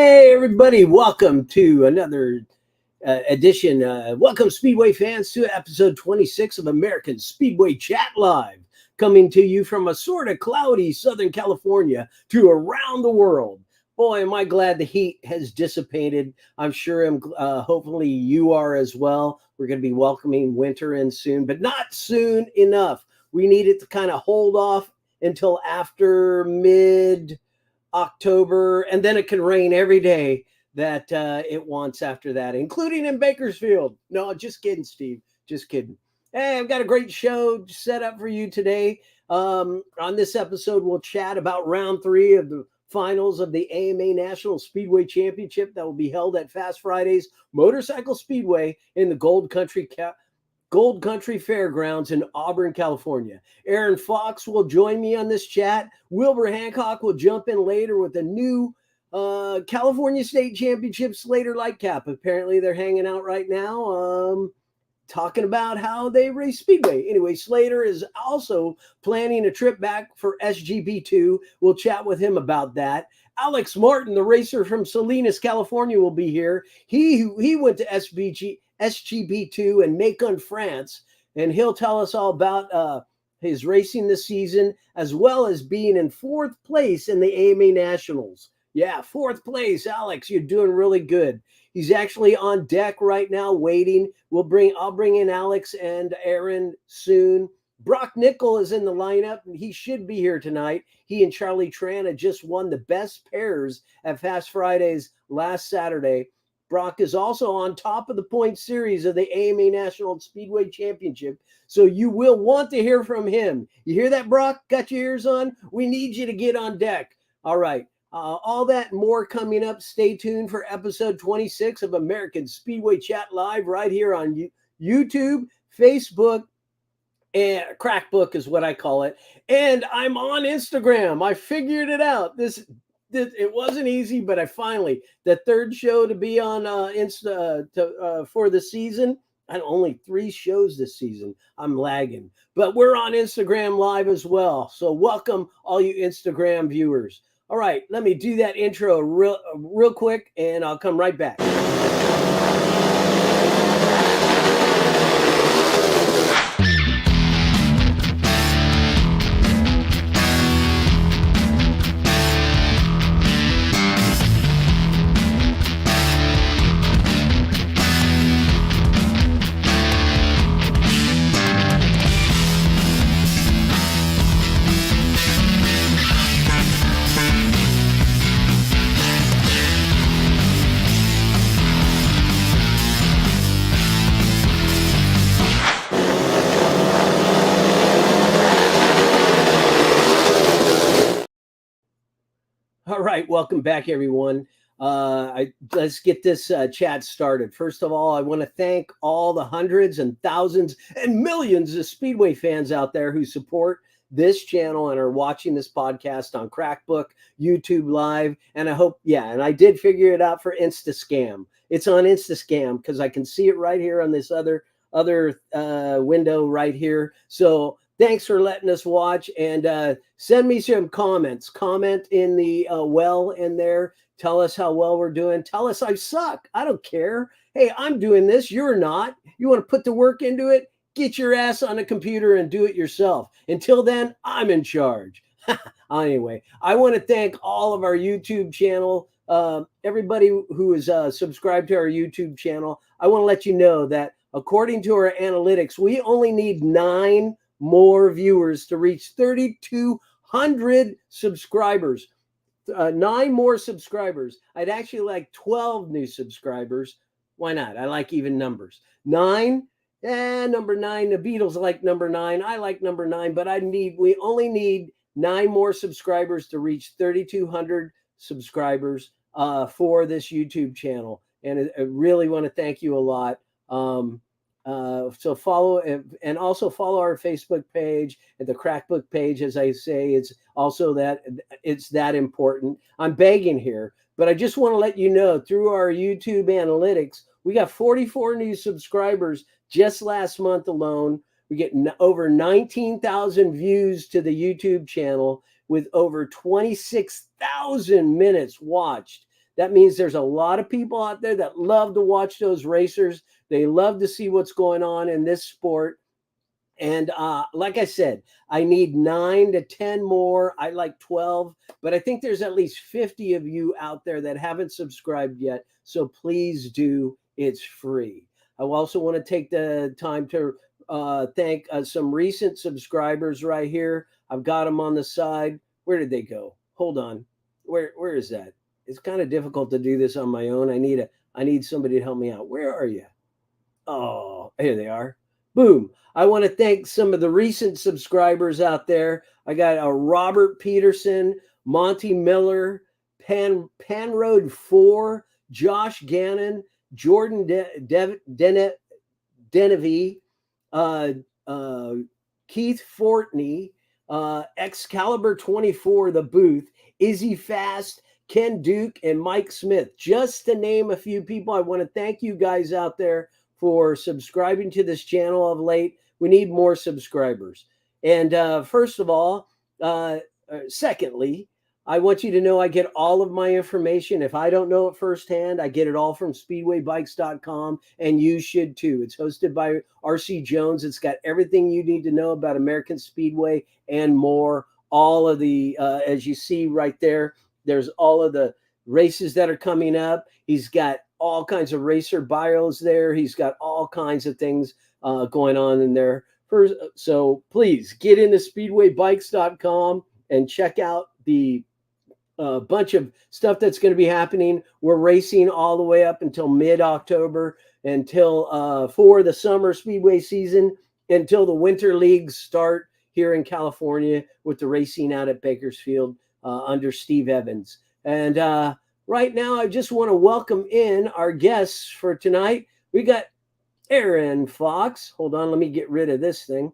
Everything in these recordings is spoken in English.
Hey, everybody. Welcome to another edition. Welcome, Speedway fans, to episode 26 of American Speedway Chat Live, coming to you from a sort of cloudy Southern California to around the world. Boy, am I glad the heat has dissipated. I'm sure hopefully you are as well. We're going to be welcoming winter in soon, but not soon enough. We need it to kind of hold off until after mid-October, and then it can rain every day that it wants after that, including in Bakersfield. No, just kidding, Steve. Just kidding. Hey, I've got a great show set up for you today. On this episode, we'll chat about round 3 of the finals of the AMA National Speedway Championship that will be held at Fast Fridays Motorcycle Speedway in the Gold Country Fairgrounds in Auburn, California. Aaron Fox will join me on this chat. Wilbur Hancock will jump in later with a new California State Championship Slater Lightcap. Apparently they're hanging out right now, talking about how they race Speedway. Anyway, Slater is also planning a trip back for SGP2. We'll chat with him about that. Alex Martin, the racer from Salinas, California, will be here. He went to SGP2 in Macon, France, and he'll tell us all about his racing this season, as well as being in 4th place in the AMA Nationals. Yeah, 4th place, Alex. You're doing really good. He's actually on deck right now, waiting. I'll bring in Alex and Aaron soon. Broc Nicol is in the lineup, and he should be here tonight. He and Charlie Tran had just won the best pairs at Fast Fridays last Saturday. Broc is also on top of the point series of the AMA National Speedway Championship, so you will want to hear from him. You hear that, Broc? Got your ears on? We need you to get on deck. All right. All that and more coming up. Stay tuned for episode 26 of American Speedway Chat Live right here on YouTube, Facebook, and Crackbook is what I call it. And I'm on Instagram. I figured it out. It wasn't easy, but I finally, the 3rd show to be on for the season. And only 3 shows this season. I'm lagging, but we're on Instagram Live as well. So welcome all you Instagram viewers. All right, let me do that intro real quick, and I'll come right back. All right, welcome back, everyone. Let's get this chat started. First of all, I want to thank all the hundreds and thousands and millions of Speedway fans out there who support this channel and are watching this podcast on Crackbook, YouTube Live, and I did figure it out for Instascam. It's on Instascam because I can see it right here on this other window right here. So thanks for letting us watch, and send me some comments. Comment in the well in there. Tell us how well we're doing. Tell us I suck. I don't care. Hey, I'm doing this. You're not. You want to put the work into it? Get your ass on a computer and do it yourself. Until then, I'm in charge. Anyway, I want to thank all of our YouTube channel, everybody who is subscribed to our YouTube channel. I want to let you know that according to our analytics, we only need 9 more viewers to reach 3,200 subscribers. 9 more subscribers. I'd actually like 12 new subscribers. Why not? I like even numbers. 9. Number 9. The Beatles like number 9. I like number 9, but we only need 9 more subscribers to reach 3,200 subscribers for this YouTube channel. And I really want to thank you a lot. So follow, and also follow our Facebook page and the Crackbook page. As I say, it's that important. I'm begging here, but I just want to let you know through our YouTube analytics, we got 44 new subscribers just last month alone. We get over 19,000 views to the YouTube channel with over 26,000 minutes watched. That means there's a lot of people out there that love to watch those racers. They love to see what's going on in this sport. And like I said, I need 9 to 10 more. I like 12, but I think there's at least 50 of you out there that haven't subscribed yet. So please do. It's free. I also want to take the time to thank some recent subscribers right here. I've got them on the side. Where did they go? Hold on. Where is that? It's kind of difficult to do this on my own. I need somebody to help me out. Where are you? Oh, here they are. Boom. I want to thank some of the recent subscribers out there. I got a Robert Peterson, Monty Miller, Panroad 4, Josh Gannon, Jordan Denevy, Keith Fortney, Excalibur 24, The Booth, Izzy Fast, Ken Duke, and Mike Smith. Just to name a few people, I want to thank you guys out there for subscribing to this channel of late. We need more subscribers. And first of all, secondly, I want you to know I get all of my information. If I don't know it firsthand, I get it all from speedwaybikes.com, and you should too. It's hosted by RC Jones. It's got everything you need to know about American Speedway and more. All of the, as you see right there, there's all of the races that are coming up. He's got all kinds of racer bios there. He's got all kinds of things going on in there. So please get into speedwaybikes.com and check out the bunch of stuff that's going to be happening. We're racing all the way up until mid-October, until for the summer speedway season, until the winter leagues start here in California with the racing out at Bakersfield under Steve Evans. And right now, I just want to welcome in our guests for tonight. We got Aaron Fox. Hold on, let me get rid of this thing.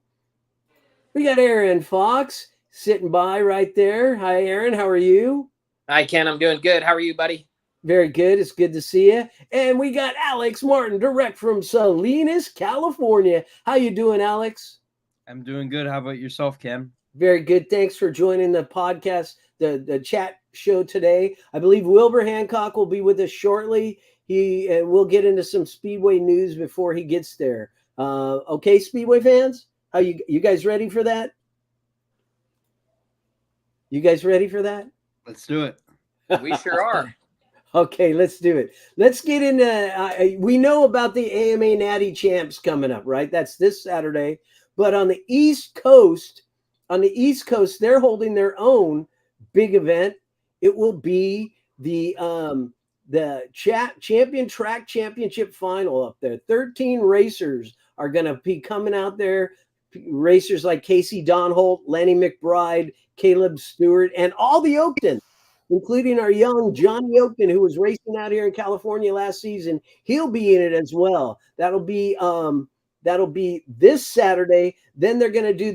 We got Aaron Fox sitting by right there. Hi, Aaron. How are you? Hi, Ken. I'm doing good. How are you, buddy? Very good. It's good to see you. And we got Alex Martin, direct from Salinas, California. How you doing, Alex? I'm doing good. How about yourself, Ken? Very good. Thanks for joining the podcast, the chat show today. I believe Wilbur Hancock will be with us shortly. We'll get into some Speedway news before he gets there. Okay, Speedway fans? How you guys ready for that? You guys ready for that? Let's do it. We sure are. Okay, let's do it. Let's get into, we know about the AMA Natty Champs coming up, right? That's this Saturday. But on the East Coast, they're holding their own big event. It will be the Champion Track Championship final up there. 13 racers are going to be coming out there. Racers like Casey Donholt, Lenny McBride, Caleb Stewart, and all the Oakton, including our young Johnny Oakton, who was racing out here in California last season. He'll be in it as well. That'll be this Saturday. Then they're going to do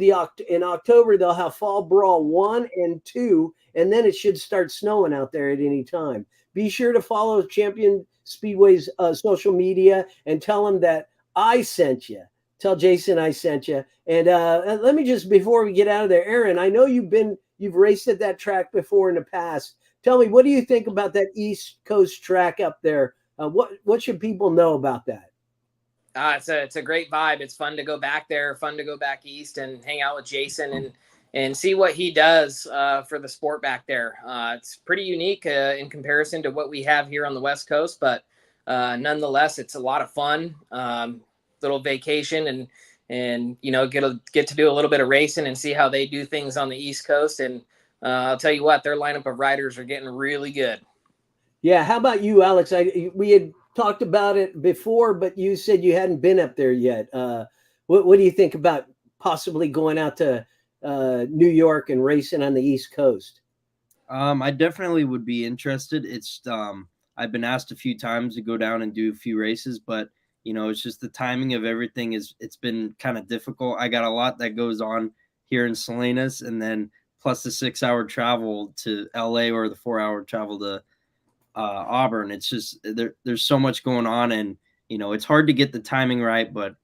in October, they'll have Fall Brawl 1 and 2, and then it should start snowing out there at any time. Be sure to follow Champion Speedway's social media and tell them that I sent you. Tell Jason I sent you. And let me just, before we get out of there, Aaron, I know you've raced at that track before in the past. Tell me, what do you think about that East Coast track up there? What should people know about that? It's a great vibe. It's fun to go back there, fun to go back east and hang out with Jason and see what he does for the sport back there. It's pretty unique in comparison to what we have here on the West Coast, but nonetheless, it's a lot of fun. Little vacation and get to do a little bit of racing and see how they do things on the East Coast. And I'll tell you what, their lineup of riders are getting really good. Yeah. How about you, Alex? We had talked about it before, but you said you hadn't been up there yet. What do you think about possibly going out to New York and racing on the East Coast? I definitely would be interested. It's I've been asked a few times to go down and do a few races, but it's just the timing of everything it's been kind of difficult. I got a lot that goes on here in Salinas, and then plus the 6-hour travel to LA or the 4-hour travel to Auburn. It's just there's so much going on, and it's hard to get the timing right. But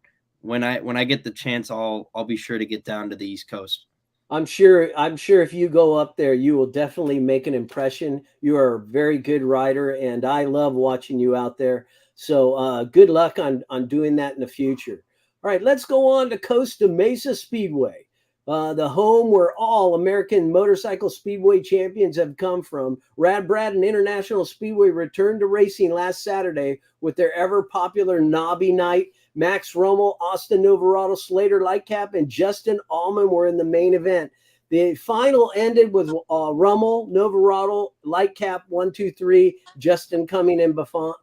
when I get the chance, I'll be sure to get down to the East Coast. I'm sure if you go up there, you will definitely make an impression. You are a very good rider, and I love watching you out there. So good luck on doing that in the future. All right, let's go on to Costa Mesa Speedway, the home where all American motorcycle speedway champions have come from. Rad Brad and International Speedway returned to racing last Saturday with their ever popular Knobby Night. Max Rommel, Austin Novarado, Slater, Lightcap, and Justin Allman were in the main event. The final ended with Rommel, Novarado, Lightcap, 1, 2, 3, Justin coming in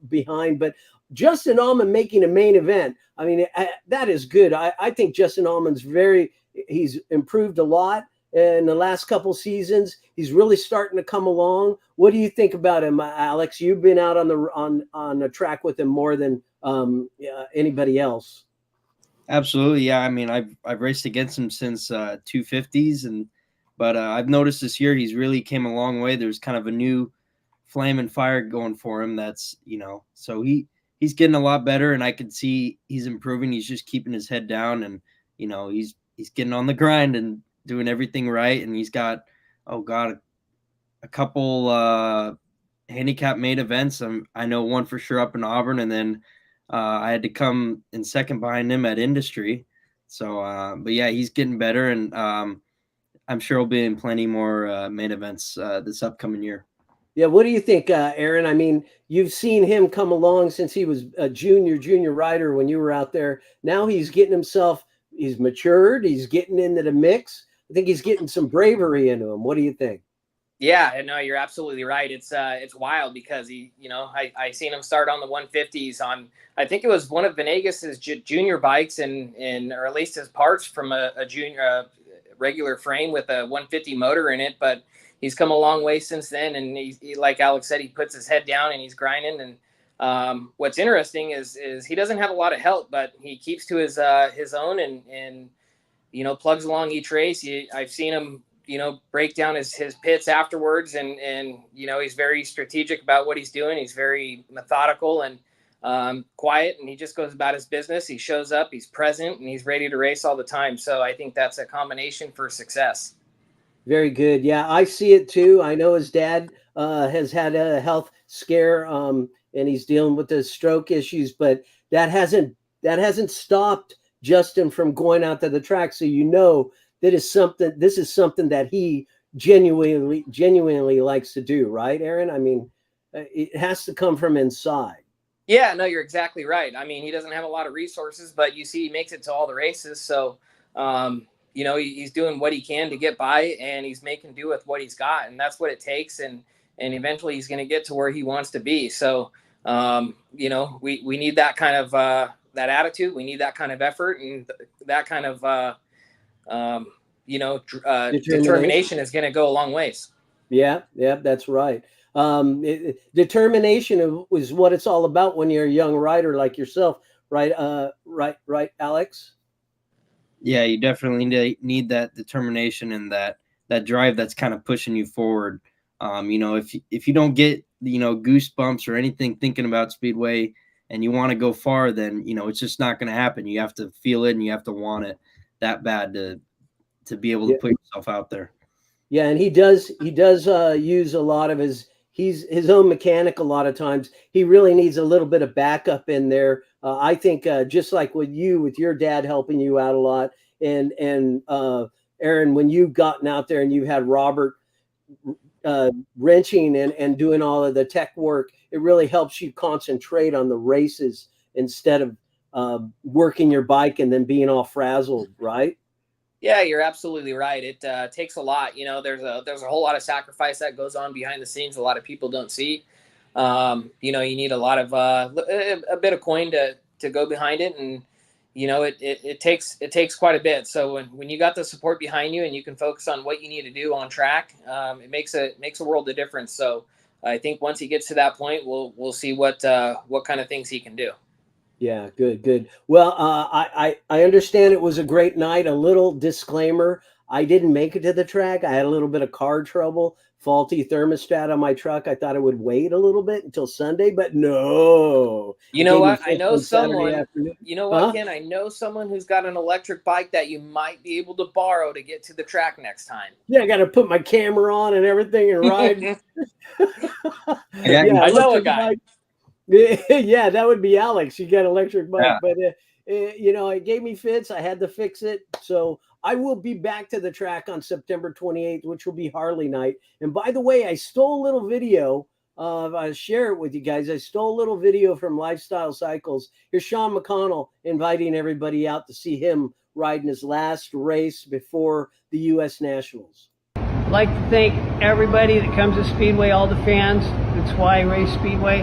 behind. But Justin Allman making a main event, I mean, that is good. I think Justin Allman's he's improved a lot in the last couple seasons. He's really starting to come along. What do you think about him, Alex? You've been out on the track with him more than anybody else. Absolutely, yeah. I mean, I've raced against him since 250s, but I've noticed this year he's really came a long way. There's kind of a new flame and fire going for him. That's so he's getting a lot better, and I can see he's improving. He's just keeping his head down, and he's getting on the grind and doing everything right. And he's got a couple handicap made events. I know one for sure up in Auburn, and then I had to come in second behind him at Industry. So, but yeah, he's getting better, and I'm sure he'll be in plenty more main events this upcoming year. Yeah, what do you think, Aaron? I mean, you've seen him come along since he was a junior rider when you were out there. Now he's getting himself, he's matured, he's getting into the mix. I think he's getting some bravery into him. What do you think? Yeah, no, you're absolutely right. It's wild because I seen him start on the 150s on, I think it was one of Venegas's junior bikes and or at least his parts from a junior regular frame with a 150 motor in it. But he's come a long way since then, and he like Alex said, he puts his head down and he's grinding. And what's interesting is he doesn't have a lot of help, but he keeps to his own and plugs along each race. I've seen him break down his pits afterwards, and he's very strategic about what he's doing. He's very methodical and quiet, and he just goes about his business. He shows up, he's present, and he's ready to race all the time. So I think that's a combination for success. Very good. Yeah, I see it too. I know his dad has had a health scare, and he's dealing with the stroke issues, but that hasn't stopped Justin from going out to the track. So this is something that he genuinely likes to do, right, Aaron? I mean, it has to come from inside. Yeah, no, you're exactly right. I mean, he doesn't have a lot of resources, but you see he makes it to all the races. So, he's doing what he can to get by, and he's making do with what he's got. And that's what it takes. And eventually he's going to get to where he wants to be. So, we need that kind of, that attitude. We need that kind of effort and that kind of, determination is going to go a long ways. Yeah, that's right. Determination is what it's all about when you're a young rider like yourself, right? Right, Alex? Yeah, you definitely need that determination and that drive that's kind of pushing you forward. If you don't get goosebumps or anything thinking about Speedway and you want to go far, then it's just not going to happen. You have to feel it and you have to want it that bad to be able to put yourself out there. Yeah, and he does use a lot of he's his own mechanic a lot of times. He really needs a little bit of backup in there. I think just like with your dad helping you out a lot, and Aaron, when you've gotten out there and you had Robert wrenching and doing all of the tech work, it really helps you concentrate on the races instead of working your bike and then being all frazzled, right? Yeah, you're absolutely right. It takes a lot. There's a whole lot of sacrifice that goes on behind the scenes. A lot of people don't see. You need a lot of a bit of coin to go behind it, and it takes quite a bit. So when you got the support behind you and you can focus on what you need to do on track, it makes a world of difference. So I think once he gets to that point, we'll see what kind of things he can do. Yeah, good. Well, I understand it was a great night. A little disclaimer: I didn't make it to the track. I had a little bit of car trouble. faulty thermostat on my truck. I thought it would wait a little bit until Sunday, but no. You It know gave me what? I fits know on Saturday someone. afternoon. You know what, Huh? Ken? I know someone who's got an electric bike that you might be able to borrow to get to the track next time. Yeah, I got to put my camera on and everything and ride. Yeah, Yeah, I know a electric guy. bike. Yeah, that would be Alex. You got electric bike, Yeah. but you know, it gave me fits. I had to fix it, so I will be back to the track on September 28th, which will be Harley night. And by the way, I stole a little video. I'll share it with you guys. I stole a little video from Lifestyle Cycles. Here's Sean McConnell inviting everybody out to see him riding his last race before the U.S. Nationals. I'd like to thank everybody that comes to Speedway, all the fans. That's why I race Speedway.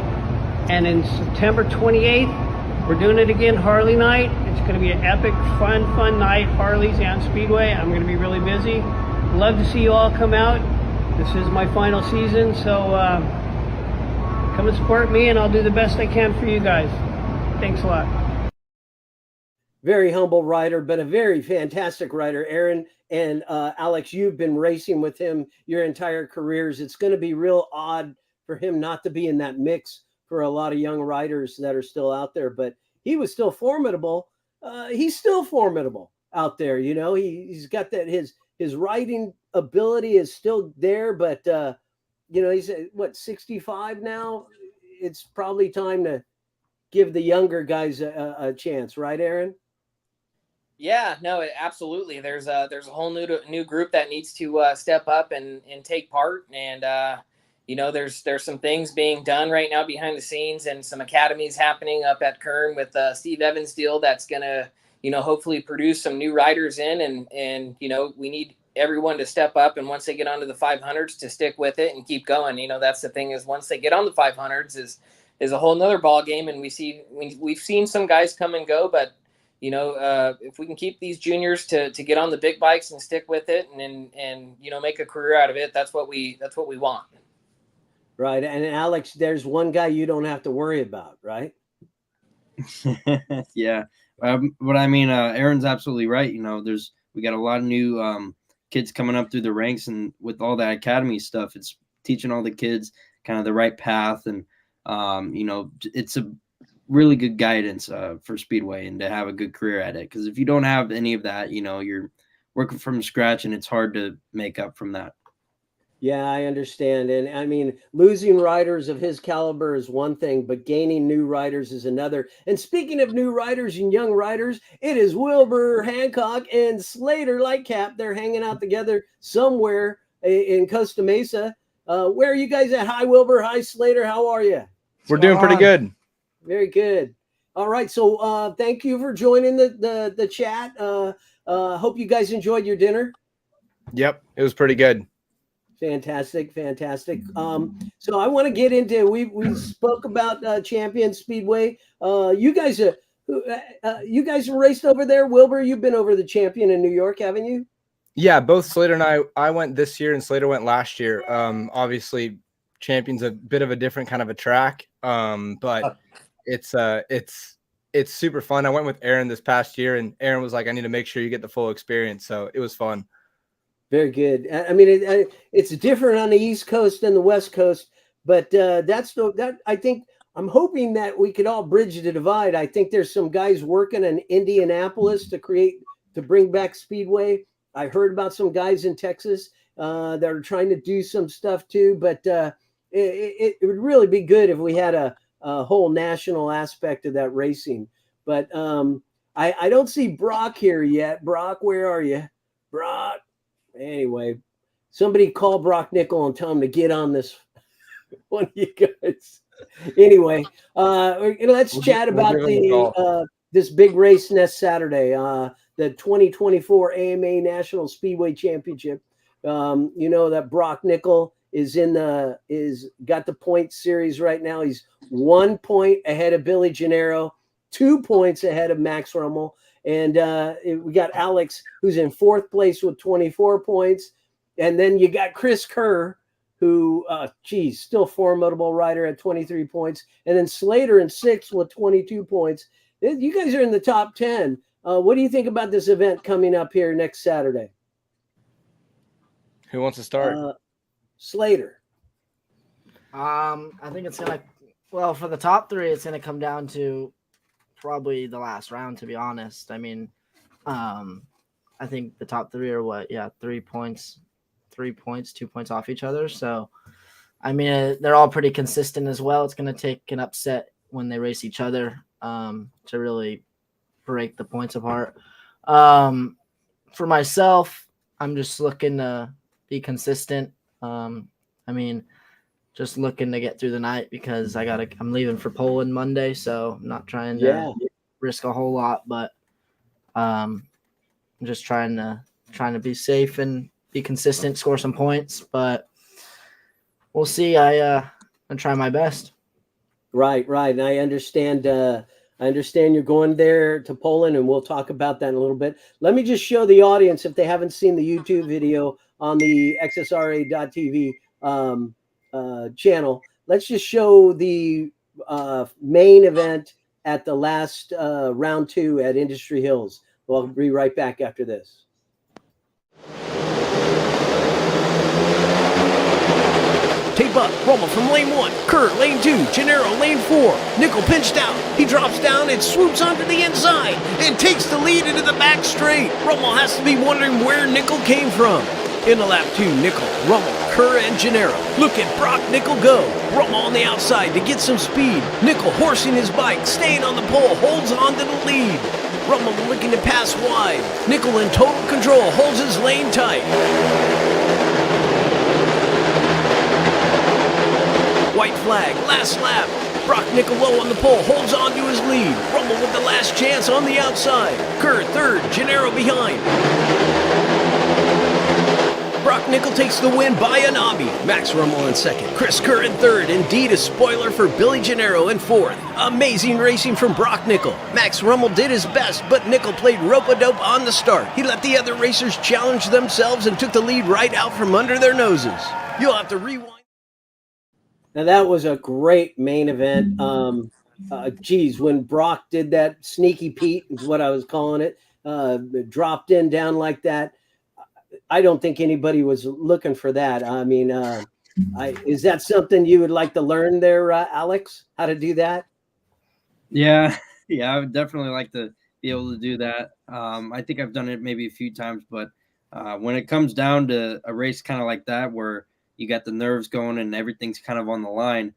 And in September 28th, we're doing it again, Harley night. It's going to be an epic, fun night, Harleys and Speedway. I'm going to be really busy. Love to see you all come out. This is my final season, so come and support me, and I'll do the best I can for you guys. Thanks a lot. Very humble rider, but a very fantastic rider. Aaron and Alex, you've been racing with him your entire careers. It's going to be real odd for him not to be in that mix for a lot of young riders that are still out there, but he was still formidable. He's still formidable out there. You know, he's got that, his riding ability is still there, but you know, he's what, 65 now. It's probably time to give the younger guys a chance, right, Aaron? Yeah, no, absolutely. There's a whole new group that needs to step up and take part. And you know, there's some things being done right now behind the scenes, and some academies happening up at Kern with Steve Evans' deal that's gonna, you know, hopefully produce some new riders in. And you know, we need everyone to step up, and once they get onto the 500s, to stick with it and keep going. You know, that's the thing, is once they get on the 500s is a whole nother ball game. And we've seen some guys come and go, but you know, if we can keep these juniors to get on the big bikes and stick with it, and you know, make a career out of it, that's what we want. Right. And Alex, there's one guy you don't have to worry about, right? Yeah. But I mean, Aaron's absolutely right. You know, we got a lot of new kids coming up through the ranks, and with all that academy stuff, it's teaching all the kids kind of the right path. And, you know, it's a really good guidance for Speedway, and to have a good career at it. Because if you don't have any of that, you know, you're working from scratch, and it's hard to make up from that. Yeah, I understand. And I mean, losing riders of his caliber is one thing, but gaining new riders is another. And speaking of new riders and young riders, it is Wilbur Hancock and Slater Lightcap. They're hanging out together somewhere in Costa Mesa. Where are you guys at? Hi, Wilbur. Hi, Slater. How are you? We're doing pretty good. Very good. All right. So thank you for joining the chat. Hope you guys enjoyed your dinner. Yep, it was pretty good. Fantastic. So I want to get into, we spoke about Champion Speedway. You guys have raced over there. Wilbur, you've been over the Champion in New York, haven't you? Yeah, both Slater and I went this year, and Slater went last year. Obviously Champion's a bit of a different kind of a track. But it's super fun. I went with Aaron this past year, and Aaron was like, I need to make sure you get the full experience. So it was fun. Very good. I mean, it's different on the East Coast than the West Coast, but I think I'm hoping that we could all bridge the divide. I think there's some guys working in Indianapolis to bring back Speedway. I heard about some guys in Texas that are trying to do some stuff too, but it would really be good if we had a whole national aspect of that racing. But I don't see Broc here yet. Broc, where are you? Broc. Anyway, somebody call Broc Nicol and tell him to get on this one of you guys. Anyway, let's chat about this big race next Saturday, the 2024 AMA National Speedway Championship. You know that Broc Nicol is got the point series right now. He's 1 point ahead of Billy Gennaro, 2 points ahead of Max Rummel. And we got Alex, who's in 4th place with 24 points. And then you got Chris Kerr, who, still formidable rider at 23 points. And then Slater in 6th with 22 points. You guys are in the top 10. What do you think about this event coming up here next Saturday? Who wants to start? Slater? I think it's gonna. Well, for the top three, it's gonna come down to probably the last round. To be honest, I mean, I think the top three are what? Yeah, 3 points, 2 points off each other. So, I mean, they're all pretty consistent as well. It's gonna take an upset when they race each other to really break the points apart. For myself, I'm just looking to be consistent. I mean, just looking to get through the night because I'm leaving for Poland Monday, so I'm not trying to risk a whole lot, but I'm just trying to be safe and be consistent, score some points, but we'll see. I'm trying my best. Right. And I understand you're going there to Poland, and we'll talk about that in a little bit. Let me just show the audience, if they haven't seen the YouTube video on the XSRA.TV channel, let's just show the main event at the last round 2 at Industry Hills. We'll be right back after this. Tape up, Rommel from lane 1, Kerr lane 2, Gennaro lane 4, Nicol pinched out, he drops down and swoops onto the inside and takes the lead into the back straight. Rommel has to be wondering where Nicol came from. In the lap 2, Nicol, Rommel, Kerr, and Gennaro. Look at Broc Nicol go. Rommel on the outside to get some speed. Nicol horsing his bike, staying on the pole, holds on to the lead. Rommel looking to pass wide. Nicol in total control, holds his lane tight. White flag, last lap. Broc Nicol low on the pole, holds on to his lead. Rommel with the last chance on the outside. Kerr third, Gennaro behind. Broc Nicol takes the win by a knobby. Max Rommel in second, Chris Kerr in third. Indeed, a spoiler for Billy Gennaro in fourth. Amazing racing from Broc Nicol. Max Rommel did his best, but Nicol played rope-a-dope on the start. He let the other racers challenge themselves and took the lead right out from under their noses. You'll have to rewind. Now that was a great main event. When Broc did that, Sneaky Pete is what I was calling it, dropped in down like that. I don't think anybody was looking for that. I mean, is that something you would like to learn there, Alex, how to do that? Yeah, I would definitely like to be able to do that. I think I've done it maybe a few times, but when it comes down to a race kind of like that, where you got the nerves going and everything's kind of on the line,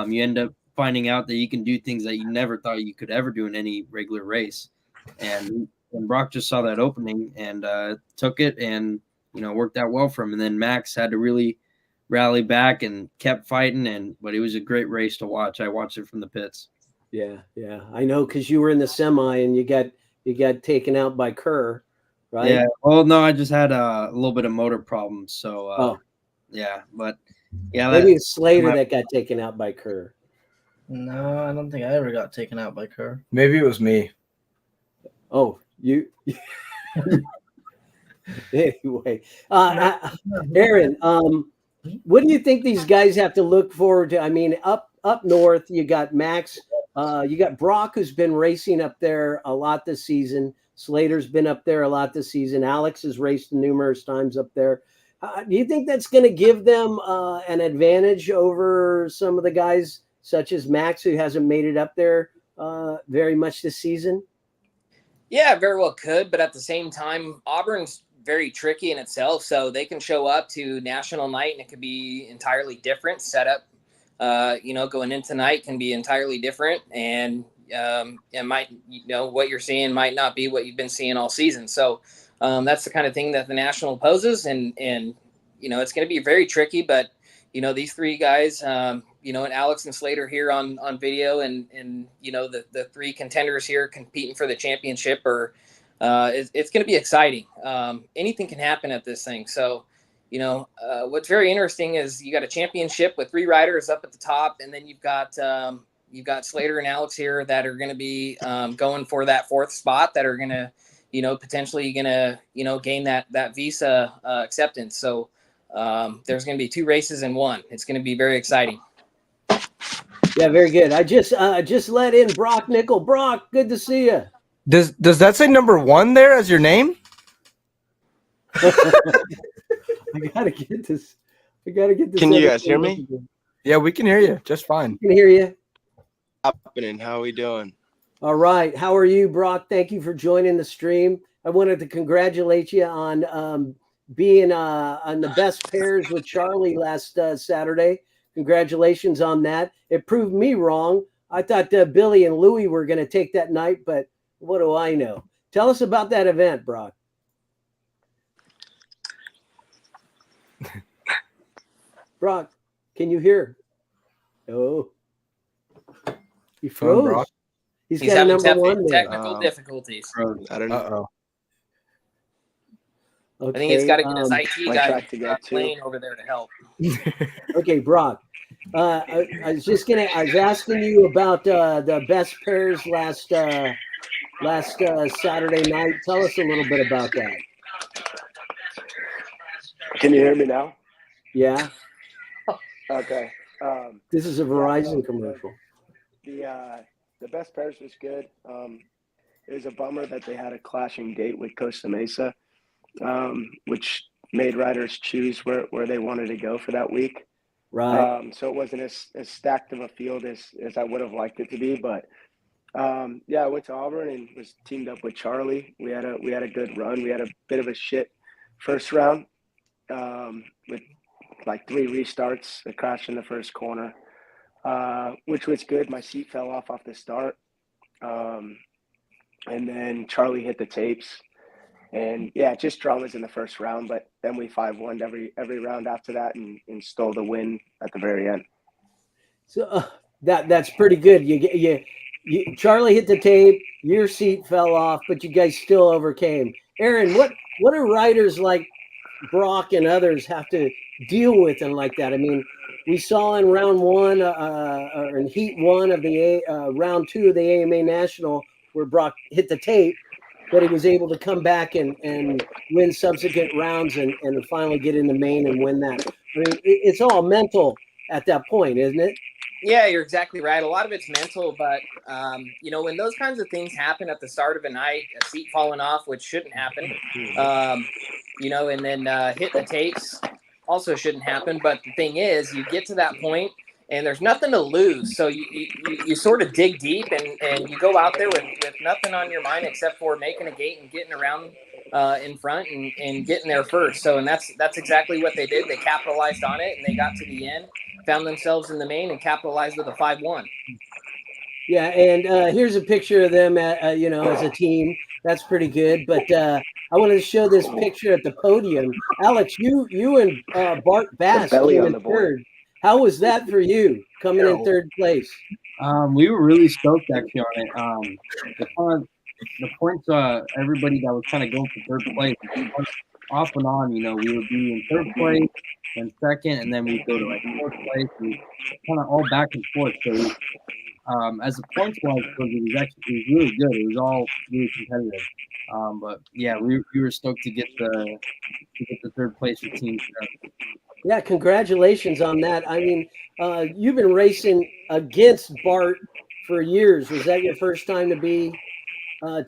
you end up finding out that you can do things that you never thought you could ever do in any regular race. And Broc just saw that opening and took it and, worked out well for him. And then Max had to really rally back and kept fighting. But it was a great race to watch. I watched it from the pits. Yeah. I know, because you were in the semi and you got taken out by Kerr, right? Yeah. Well, no, I just had a little bit of motor problems. So, yeah. But, yeah. Maybe it's Slater that got taken out by Kerr. No, I don't think I ever got taken out by Kerr. Maybe it was me. Oh, you. Anyway, Aaron, what do you think these guys have to look forward to? I mean, up north, you got Max, you got Broc, who's been racing up there a lot this season. Slater's been up there a lot this season. Alex has raced numerous times up there. Do you think that's going to give them an advantage over some of the guys such as Max, who hasn't made it up there very much this season? Yeah, very well could, but at the same time, Auburn's very tricky in itself. So they can show up to national night and it could be entirely different setup. Going into night can be entirely different, and it might, what you're seeing might not be what you've been seeing all season. So that's the kind of thing that the national poses, and it's going to be very tricky. But these three guys, and Alex and Slater here on video, and the three contenders here competing for the championship it's going to be exciting. Anything can happen at this thing. So, what's very interesting is you got a championship with three riders up at the top, and then you've got Slater and Alex here that are going to be going for that fourth spot, that are going to, potentially going to, gain that visa acceptance. So there's going to be two races in one. It's going to be very exciting. Yeah, very good. I just let in Broc Nicol. Broc, good to see you. Does that say number 1 there as your name? I gotta get this. I gotta get this. Can you guys hear me? Yeah, we can hear you just fine. I can hear you. Happening? How are we doing? All right. How are you, Broc? Thank you for joining the stream. I wanted to congratulate you on being on the best pairs with Charlie last Saturday. Congratulations on that. It proved me wrong. I thought Billy and Louie were going to take that night, but what do I know? Tell us about that event, Broc. Broc, can you hear? Oh, he froze. Broc. He's got having number one there. technical difficulties. I don't know. Uh-oh. Okay, I think he's got to get his IT my guy track to go to. plane over there to help. Okay, Broc. I was asking you about the best pairs last Saturday night. Tell us a little bit about that. Can you hear me now? Yeah, Okay. this is a Verizon commercial. The best pairs was good. It was a bummer that they had a clashing date with Costa Mesa, which made riders choose where they wanted to go for that week. Right. So it wasn't as stacked of a field as I would have liked it to be. But I went to Auburn and was teamed up with Charlie. We had a good run. We had a bit of a shit first round with like 3 restarts. I crashed in the first corner, which was good. My seat fell off the start. And then Charlie hit the tapes. And yeah, just dramas in the first round, but then we 5-1'd every round after that and stole the win at the very end. So that's pretty good. You Charlie hit the tape. Your seat fell off, but you guys still overcame. Aaron, what do riders like Broc and others have to deal with and like that? I mean, we saw in round 1 or in heat 1 of the round 2 of the AMA National where Broc hit the tape, but he was able to come back and win subsequent rounds and finally get in the main and win that. I mean, it's all mental at that point, isn't it? Yeah, you're exactly right. A lot of it's mental, but when those kinds of things happen at the start of a night, a seat falling off, which shouldn't happen, and then hitting the tapes also shouldn't happen. But the thing is, you get to that point and there's nothing to lose. So you sort of dig deep and you go out there with nothing on your mind except for making a gate and getting around in front and getting there first. So, and that's exactly what they did. They capitalized on it and they got to the end, found themselves in the main and capitalized with a 5-1. Yeah. And here's a picture of them as a team. That's pretty good. But I wanted to show this picture at the podium. Alex, you and Bart Bass came in third. How was that for you coming in third place? We were really stoked actually on it. The points, everybody that was kind of going for third place, off and on, we would be in third place, then second, and then we'd go to like fourth place. And kind of all back and forth. So as the points wise, it was really good. It was all really competitive. But yeah, we were stoked to get the third place with Team Sharp. Yeah, congratulations on that. I mean, you've been racing against Bart for years. Was that your first time to be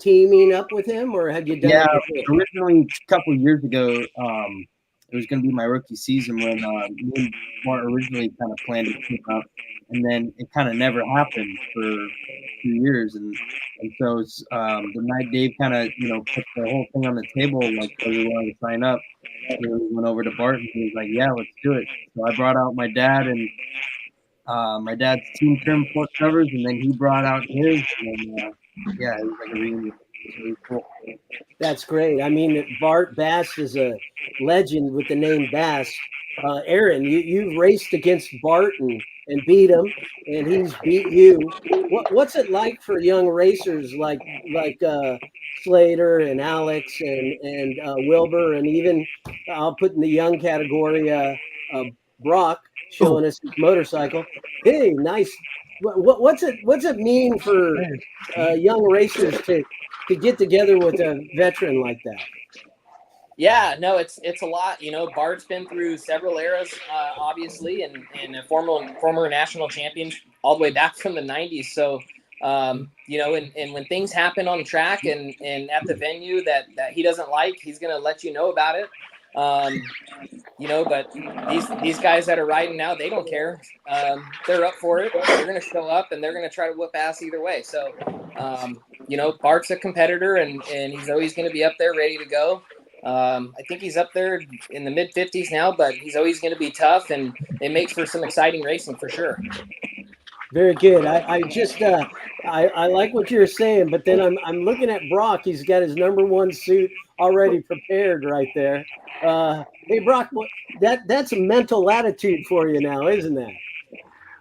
teaming up with him, or had you done it before? Originally, a couple of years ago, it was going to be my rookie season when me and Bart originally kind of planned to team up, and then it kind of never happened for 2 years. And so it's, the night Dave kind of, put the whole thing on the table, like, so we wanted to sign up. We went over to Bart and he was like, yeah, let's do it. So I brought out my dad and my dad's team trim fork covers, and then he brought out his. And then, it was like a reunion. It was really cool. That's great. I mean, Bart Bass is a legend with the name Bass. Aaron, you've raced against Bart and beat him, and he's beat you. What's it like for young racers like Slater and Alex and Wilbur, and even I'll put in the young category Broc showing us his motorcycle? Hey, nice. What's it mean for young racers to get together with a veteran like that? Yeah, no, it's a lot. Bart's been through several eras, obviously, and a former national champion all the way back from the 90s. So, and when things happen on the track and at the venue that he doesn't like, he's going to let you know about it. You know, but these guys that are riding now, they don't care. They're up for it. They're going to show up and they're going to try to whoop ass either way. So, you know, Bart's a competitor and he's always going to be up there ready to go. I think he's up there in the mid 50s now, but he's always going to be tough and it makes for some exciting racing for sure. Very good. I just I like what you're saying, but then I'm looking at Broc. He's got his number one suit already prepared right there. Hey Broc, that's a mental attitude for you now, isn't that?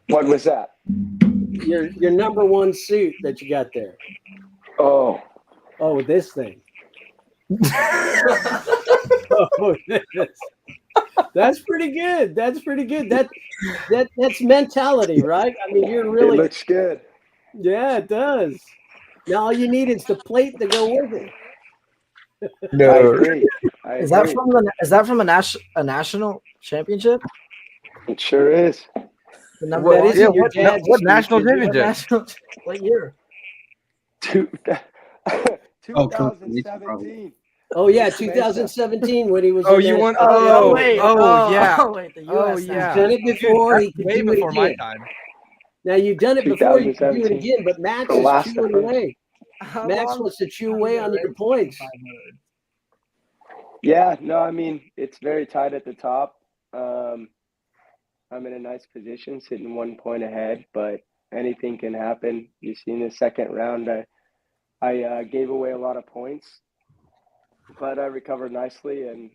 What was that? Your number one suit that you got there. Oh, with this thing. That's pretty good. That's pretty good. That's mentality, right? I mean, you're really. It looks good. Yeah, it does. Now all you need is the plate to go with it. No. I agree. Is that from a national championship? It sure is. The number That one? isn't your dad's what national championship. championship? What year? 2017. Oh yeah, 2017 when he was. Oh, in you that- won? Oh, yeah. Wait, the US Oh, He's yeah. done it before. He can Way do it before my again. time. Now you've done it before. You can do it 2017. again, but Max The last is chewing time. away. How Max long- wants to chew away on your points. Yeah, no, I mean, it's very tight at the top. I'm in a nice position, sitting 1 point ahead, but anything can happen. You see in the second round, I gave away a lot of points, but I recovered nicely. And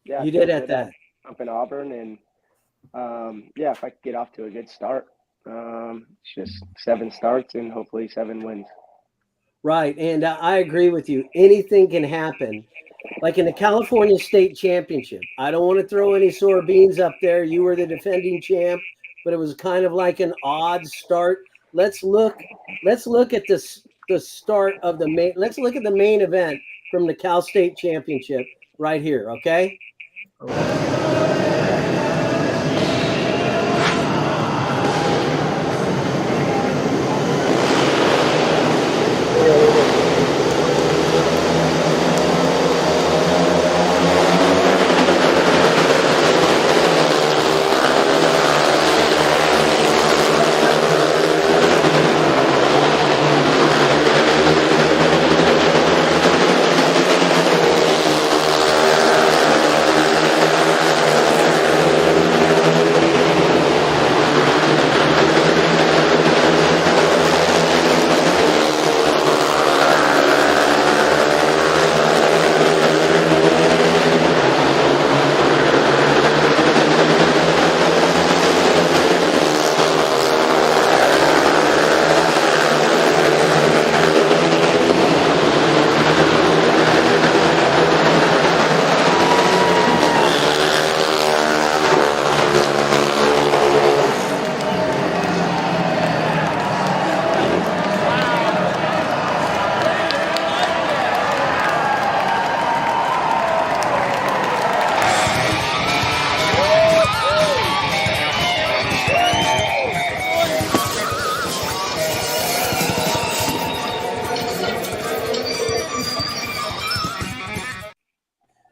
yeah, You I feel did at good that. up in Auburn. And yeah, if I could get off to a good start, it's just 7 starts and hopefully 7 wins. Right, and I agree with you. Anything can happen. Like in the California State Championship, I don't want to throw any sore beans up there. You were the defending champ, but it was kind of like an odd start. Let's look at the start of the main. Let's look at the main event from the Cal State Championship right here. Okay.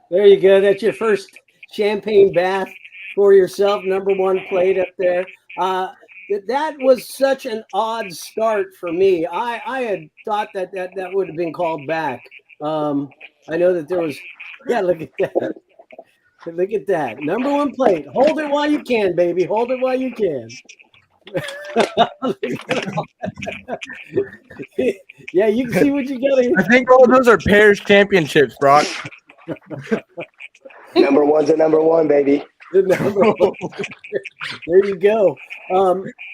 There you go. That's your first champagne bath for yourself. Number one plate up there. That was such an odd start for me. I had thought that would have been called back. I know that there was. Yeah, look at that. Look at that. Number one plate. Hold it while you can, baby. Hold it while you can. Yeah, you can see what you got here. I think all of those are pairs championships, Broc. Number one's a number one, baby. There you go.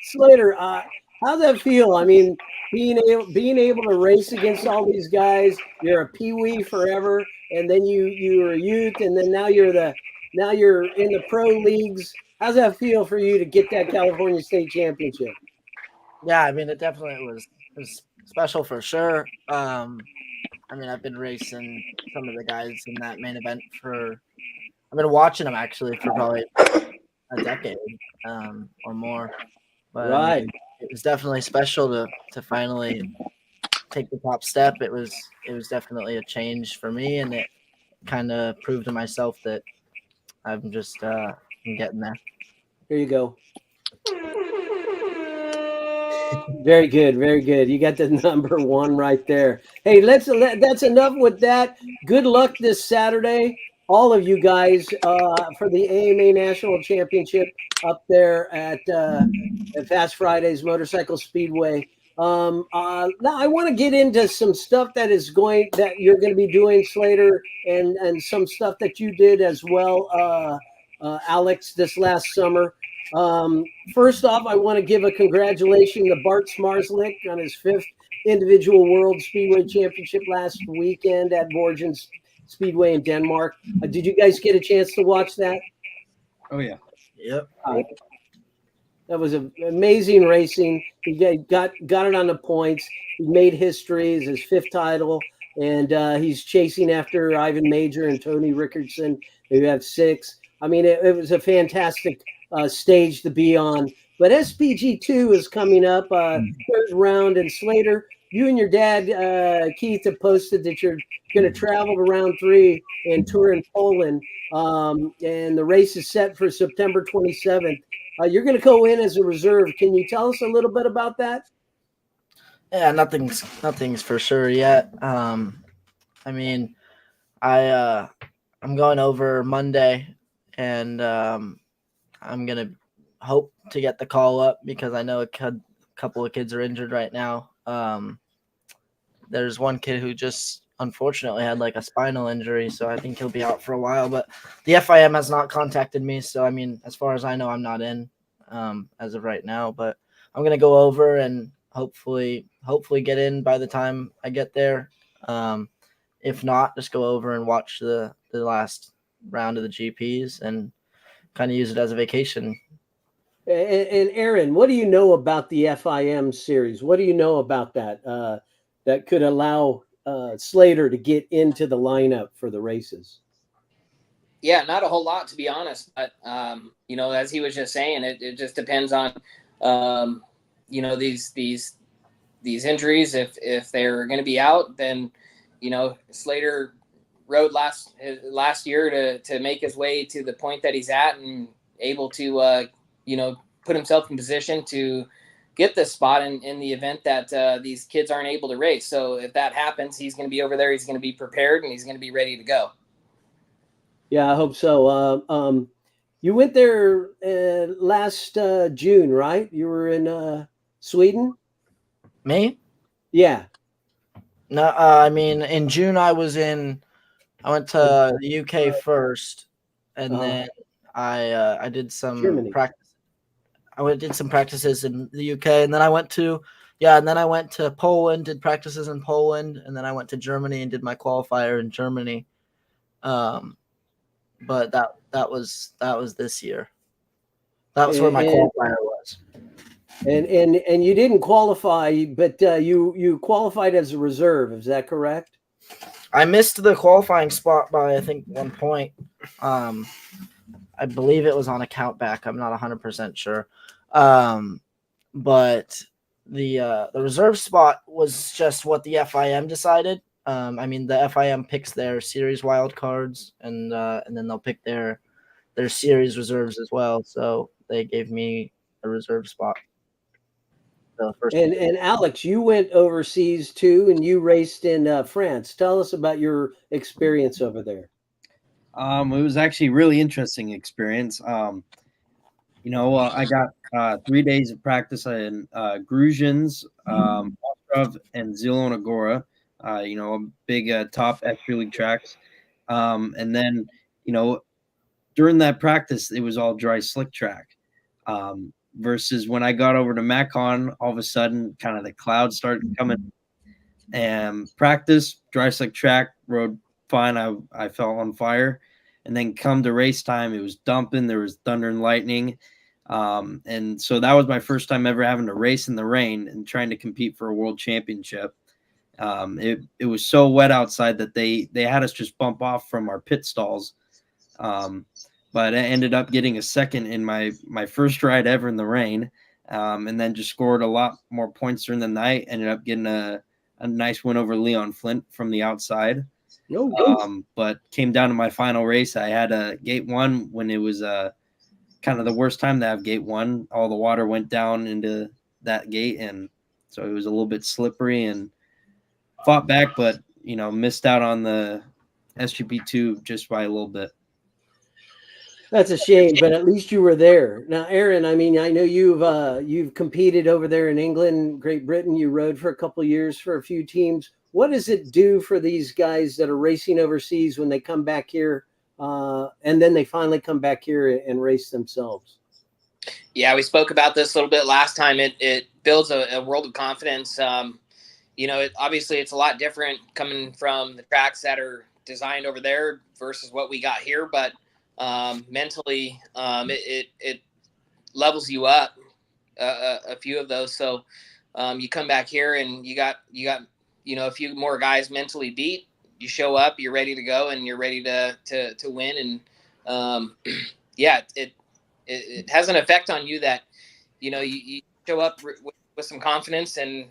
Slater, how's that feel? I mean, being able to race against all these guys. You're a peewee forever, and then you were a youth, and then now you're in the pro leagues. How's that feel for you to get that California State Championship? Yeah, I mean, it definitely was special for sure. I mean, I've been racing some of the guys in that main event I've been watching them actually for probably a decade or more. But Right. I mean, it was definitely special to finally take the top step. It was definitely a change for me, and kind of prove to myself that I'm just I'm getting there. Here you go. Very good, very good. You got the number one right there. Hey, that's enough with that. Good luck this Saturday, all of you guys, for the AMA National Championship up there at Fast Fridays Motorcycle Speedway. Now I want to get into some stuff that you're going to be doing, Slater, and some stuff that you did as well, Alex, this last summer. First off, I want to give a congratulations to Bart Smarslick on his 5th individual World Speedway Championship last weekend at Borgens Speedway in Denmark. Did you guys get a chance to watch that? Oh yeah. Yep. That was amazing racing. He got it on the points. He made history. It's his 5th title, and he's chasing after Ivan Major and Tony Rickardson, who have 6. I mean, it was a fantastic stage to be on. But SPG2 is coming up, 3rd round. And Slater, you and your dad, Keith, have posted that you're going to travel to round 3 and tour in Poland. And the race is set for September 27th. You're going to go in as a reserve. Can you tell us a little bit about that? Yeah, nothing's for sure yet. I mean, I'm going over Monday, and I'm gonna hope to get the call up because I know a couple of kids are injured right now. There's one kid who just unfortunately had like a spinal injury, so I think he'll be out for a while. But the FIM has not contacted me, so I mean, as far as I know, I'm not in as of right now. But I'm gonna go over and hopefully get in by the time I get there. If not, just go over and watch the last round of the GPs and kind of use it as a vacation. And Aaron, what do you know about the FIM series? What do you know about that that could allow Slater to get into the lineup for the races? Yeah, not a whole lot, to be honest. But, as he was just saying, it just depends on, these injuries. If they're going to be out, then, Slater rode last year to make his way to the point that he's at and able to, put himself in position to get this spot in the event that these kids aren't able to race. So if that happens, he's going to be over there. He's going to be prepared and he's going to be ready to go. Yeah, I hope so. You went there last June, right? You were in Sweden? Me? Yeah. No, I mean, in June I went to the UK first, and then I did some practice. Did some practices in the UK, and then I went to Poland, did practices in Poland, and then I went to Germany and did my qualifier in Germany. But that was this year. That was where my qualifier was. And you didn't qualify, but you qualified as a reserve. Is that correct? I missed the qualifying spot by, I think, 1 point. I believe it was on a count back. I'm not 100% sure. But the reserve spot was just what the FIM decided. I mean, the FIM picks their series wild cards, and then they'll pick their series reserves as well. So they gave me a reserve spot. And Alex, you went overseas too, and you raced in France. Tell us about your experience over there. It was actually a really interesting experience. I got 3 days of practice in Gruzins, Ostrov, and Zielona Góra. Big top extra league tracks. And then, during that practice, it was all dry slick track. Versus when I got over to Macon, all of a sudden, kind of the clouds started coming. And practice, dry slick track, rode fine. I felt on fire. And then come to race time, it was dumping. There was thunder and lightning. And so that was my first time ever having to race in the rain and trying to compete for a world championship. It was so wet outside that they had us just bump off from our pit stalls. But I ended up getting a second in my first ride ever in the rain, and then just scored a lot more points during the night. Ended up getting a nice win over Leon Flint from the outside. But came down to my final race. I had a gate 1 when it was kind of the worst time to have gate 1. All the water went down into that gate, and so it was a little bit slippery, and fought back, but missed out on the SGP2 just by a little bit. That's a shame, but at least you were there. Now, Aaron, I mean, I know you've competed over there in England, Great Britain. You rode for a couple of years for a few teams. What does it do for these guys that are racing overseas when they come back here, and then they finally come back here and race themselves? Yeah, we spoke about this a little bit last time. It builds a world of confidence. Obviously it's a lot different coming from the tracks that are designed over there versus what we got here, but mentally it levels you up a few of those. So you come back here and you got a few more guys mentally beat. You show up, you're ready to go, and you're ready to win. And it has an effect on you that you show up with some confidence, and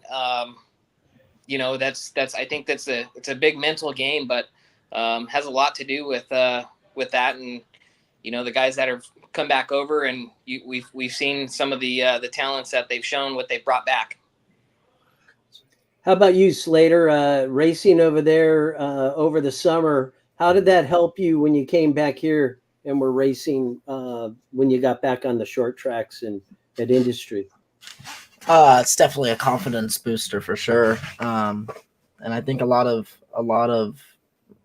that's I think it's a big mental game, but has a lot to do with that. And the guys that have come back over, and we've seen some of the talents that they've shown, what they've brought back. How about you, Slater? Racing over there over the summer, how did that help you when you came back here and were racing when you got back on the short tracks and at industry? It's definitely a confidence booster for sure. And I think a lot of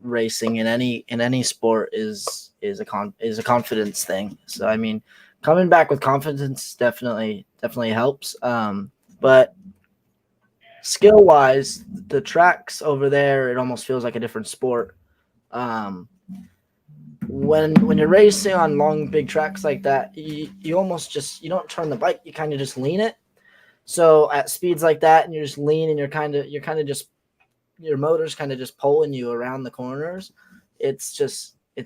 racing in any sport is a confidence thing. So I mean, coming back with confidence definitely helps. But skill wise, the tracks over there, it almost feels like a different sport. When you're racing on long big tracks like that, you almost just, you don't turn the bike, you kind of just lean it. So at speeds like that, and you're just lean, and you're kind of just, your motor's kind of just pulling you around the corners. It's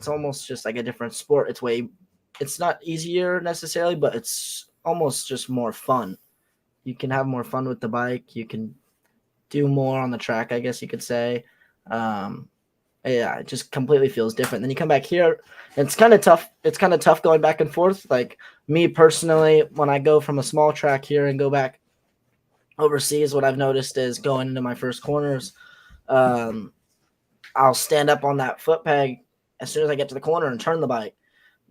almost just like a different sport. It's not easier necessarily, but it's almost just more fun. You can have more fun with the bike. You can do more on the track, I guess you could say. It just completely feels different. Then you come back here, and it's kind of tough. It's kind of tough going back and forth. Like me personally, when I go from a small track here and go back overseas, what I've noticed is going into my first corners, I'll stand up on that foot peg as soon as I get to the corner and turn the bike.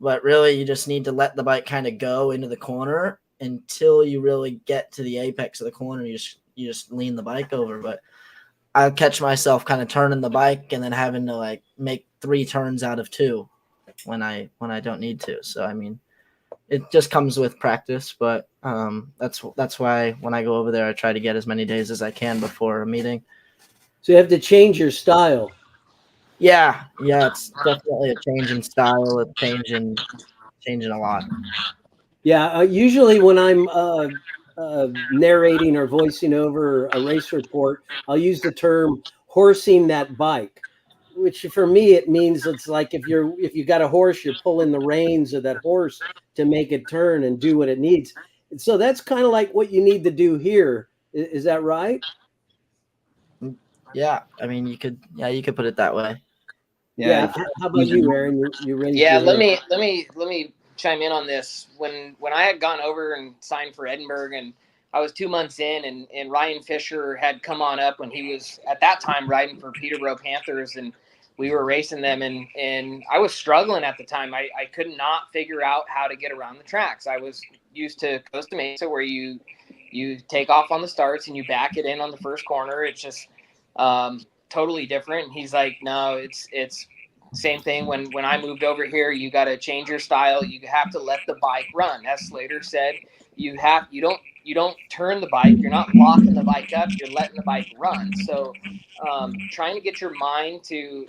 But really, you just need to let the bike kind of go into the corner until you really get to the apex of the corner. You just lean the bike over. But I'll catch myself kind of turning the bike and then having to like make 3 turns out of 2 when I don't need to. So I mean, it just comes with practice. But that's why when I go over there, I try to get as many days as I can before a meeting. So you have to change your style. Yeah, it's definitely a change in style, a changing a lot. Yeah, usually when I'm narrating or voicing over a race report, I'll use the term horsing that bike, which for me it means it's like if you got a horse, you're pulling the reins of that horse to make it turn and do what it needs. And so that's kind of like what you need to do here. Is that right? Yeah, I mean you could put it that way. Yeah. How about you, Aaron? You ready? Yeah, let me chime in on this. When I had gone over and signed for Edinburgh, and I was 2 months in, and Ryan Fisher had come on up when he was at that time riding for Peterborough Panthers, and we were racing them, and I was struggling at the time. I could not figure out how to get around the tracks. I was used to Costa Mesa, where you take off on the starts and you back it in on the first corner. It's just totally different. He's like, no, it's same thing. When I moved over here, you got to change your style. You have to let the bike run. As Slater said, you don't turn the bike. You're not locking the bike up. You're letting the bike run. So trying to get your mind to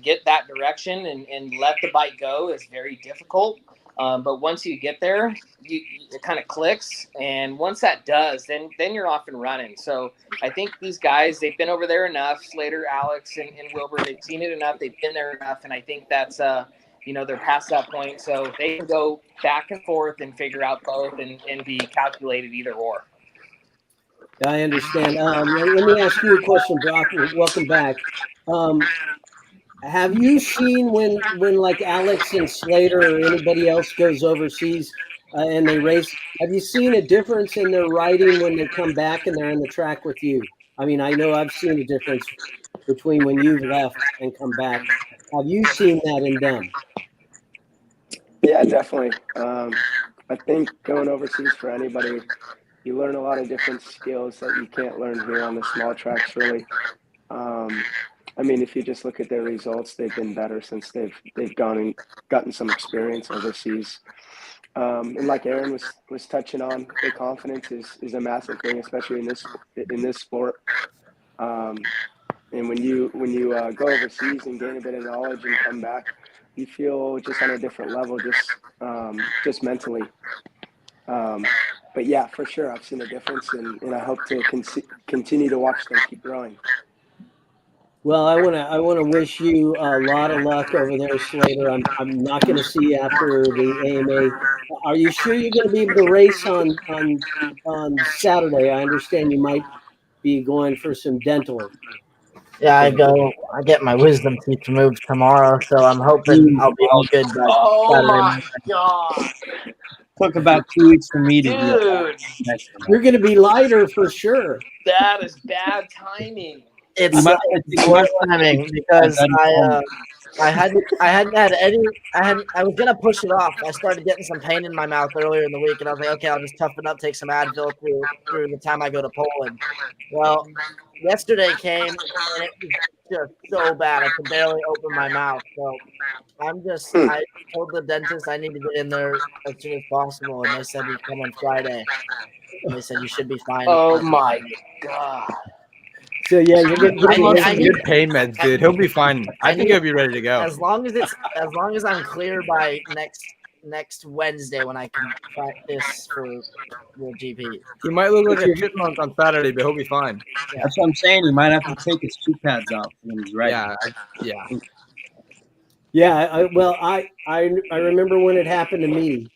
get that direction and let the bike go is very difficult. But once you get there, it kind of clicks. And once that does, then you're off and running. So I think these guys, they've been over there enough. Slater, Alex, and Wilbur, they've seen it enough. They've been there enough. And I think that's, they're past that point. So they can go back and forth and figure out both and be calculated either or. I understand. Let me ask you a question, Broc. Welcome back. Have you seen when like Alex and Slater or anybody else goes overseas and they race? Have you seen a difference in their riding when they come back and they're on the track with you? I mean, I know I've seen a difference between when you've left and come back. Have you seen that in them? Yeah, definitely. I think going overseas for anybody, you learn a lot of different skills that you can't learn here on the small tracks, really. I mean, if you just look at their results, they've been better since they've gone and gotten some experience overseas. And like Aaron was touching on, the confidence is a massive thing, especially in this sport. And when you go overseas and gain a bit of knowledge and come back, you feel just on a different level, just mentally. But yeah, for sure, I've seen a difference, and I hope to continue to watch them keep growing. Well, I wanna wish you a lot of luck over there, Slater. I'm not gonna see you after the AMA. Are you sure you're gonna be able to race on Saturday? I understand you might be going for some dental. Yeah, I get my wisdom teeth removed tomorrow, so I'm hoping I'll be all good by Oh Saturday my morning. god, Took about 2 weeks for me to do dude, that. You're gonna be lighter for sure. that is bad timing. It's You must- worse timing because I hadn't had any. I was gonna push it off. I started getting some pain in my mouth earlier in the week, and I was like, okay, I'll just toughen up, take some Advil through the time I go to Poland. Well, yesterday came and it was just so bad I could barely open my mouth. So I told the dentist I need to get in there as soon as possible, and they said he'd come on Friday. And they said you should be fine. Oh my god. So yeah, you're gonna Put him on I some need- good pain meds, dude. He'll be fine. I think he'll be ready to go. As long as I'm clear by next Wednesday when I can practice for the GP. He might look like a chipmunk on Saturday, but he'll be fine. That's what I'm saying. He might have to take his cheek pads out when he's right. Yeah. Well, I remember when it happened to me.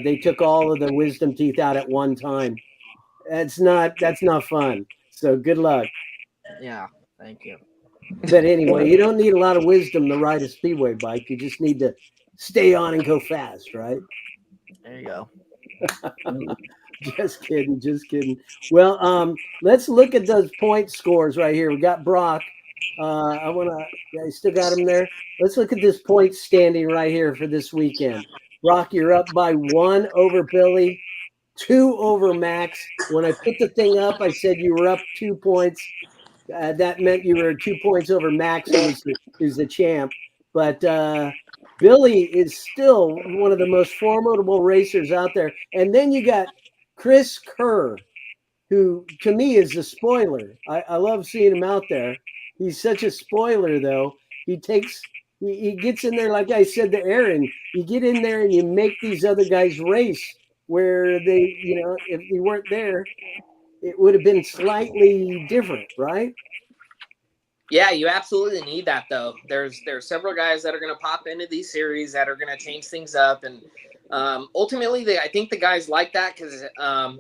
They took all of the wisdom teeth out at one time. That's not fun. So good luck. Yeah, thank you. But anyway, you don't need a lot of wisdom to ride a speedway bike. You just need to stay on and go fast, right? There you go. Just kidding. Well, let's look at those point scores right here. We got Broc. I still got him there. Let's look at this point standing right here for this weekend. Broc, you're up by 1 over Billy, 2 over Max. When I put the thing up, I said you were up 2 points. That meant you were 2 points over Max, who's the champ. But Billy is still one of the most formidable racers out there. And then you got Chris Kerr, who to me is a spoiler. I love seeing him out there. He's such a spoiler, though. He gets in there, like I said to Aaron, you get in there and you make these other guys race where they, if you weren't there, it would have been slightly different, right? Yeah, you absolutely need that though. There's several guys that are going to pop into these series that are going to change things up, and ultimately, I think the guys like that because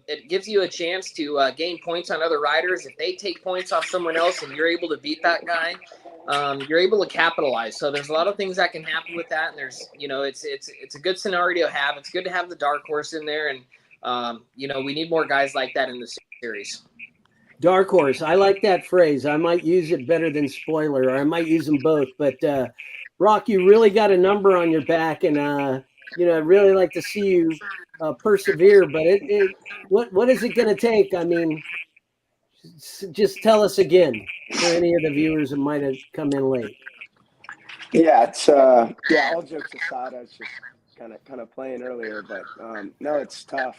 it gives you a chance to gain points on other riders. If they take points off someone else and you're able to beat that guy, you're able to capitalize. So there's a lot of things that can happen with that, and there's it's a good scenario to have. It's good to have the dark horse in there, and we need more guys like that in the series. Dark horse. I like that phrase. I might use it better than spoiler, or I might use them both. But Broc, you really got a number on your back, and I'd really like to see you persevere. But what is it going to take? I mean, just tell us again for any of the viewers that might have come in late. Yeah, it's all jokes aside, I was just kind of playing earlier, but no, it's tough,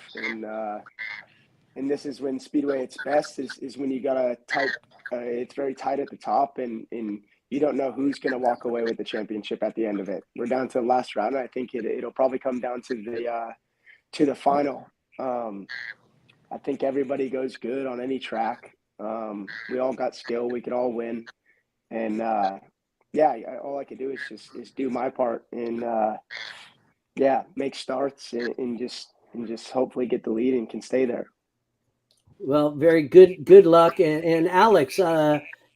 and this is when Speedway at its best is when you got a tight. It's very tight at the top, and you don't know who's going to walk away with the championship at the end of it. We're down to the last round. I think it'll probably come down to the final. I think everybody goes good on any track. We all got skill. We could all win, and all I could do is do my part and make starts and just hopefully get the lead and can stay there. Well, very good luck. And Alex,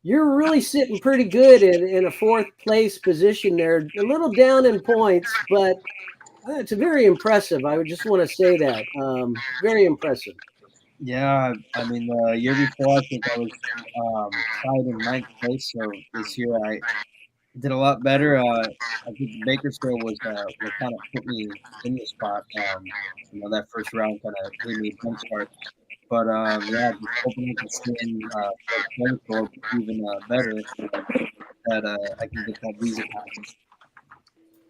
you're really sitting pretty good in a fourth place position there. A little down in points, but it's very impressive. I would just want to say that. Very impressive. Yeah, I mean, the year before, I think I was tied in ninth place. So this year, I did a lot better. I think Bakersfield was what kind of put me in the spot. That first round kind of gave me a jump start. But yeah, just hoping to stay in for even better that I can get that visa pass.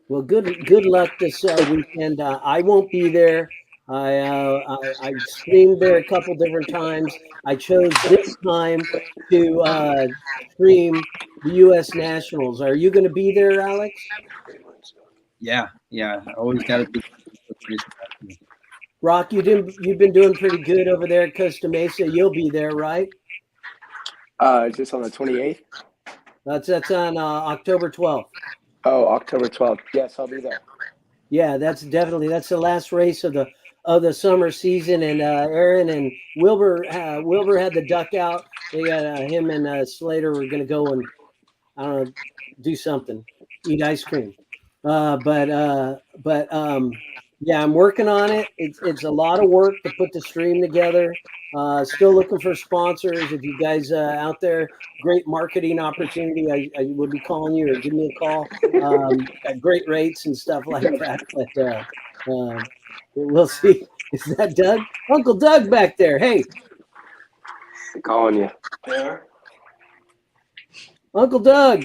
Well, good luck this weekend. I won't be there. I streamed there a couple different times. I chose this time to stream the U.S. Nationals. Are you going to be there, Alex? Yeah. I always got to be. Broc, you've been doing pretty good over there at Costa Mesa. You'll be there, right? Is this on the 28th? That's on October 12th. Oh, October 12th. Yes, I'll be there. Yeah, that's the last race of the summer season, and Aaron and Wilbur had the duck out. They got him and Slater were going to go and I don't know, do something, eat ice cream. Yeah, I'm working on it. It's a lot of work to put the stream together. Still looking for sponsors. If you guys out there, great marketing opportunity, I would be calling you or give me a call. At great rates and stuff like that. But we'll see. Is that Doug? Uncle Doug back there. Hey. I'm calling you. Yeah. Uncle Doug.